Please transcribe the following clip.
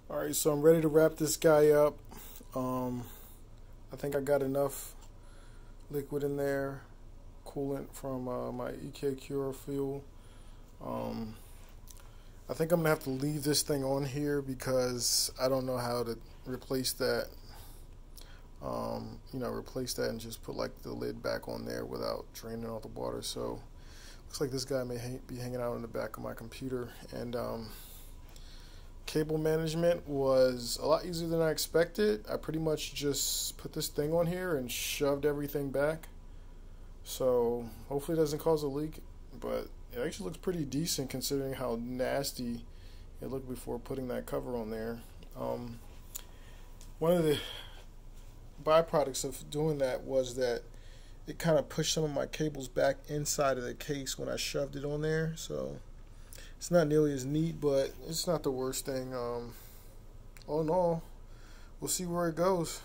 Alright, so I'm ready to wrap this guy up. I think I got enough liquid in there, coolant from my EK Cryofuel. I think I'm gonna have to leave this thing on here because I don't know how to replace that. Replace that and just put like the lid back on there without draining all the water. So looks like this guy may be hanging out in the back of my computer. And cable management was a lot easier than I expected. I pretty much just put this thing on here and shoved everything back. So hopefully it doesn't cause a leak, but it actually looks pretty decent considering how nasty it looked before putting that cover on there. One of the byproducts of doing that was that it kind of pushed some of my cables back inside of the case when I shoved it on there. So it's not nearly as neat, but it's not the worst thing. All in all, we'll see where it goes.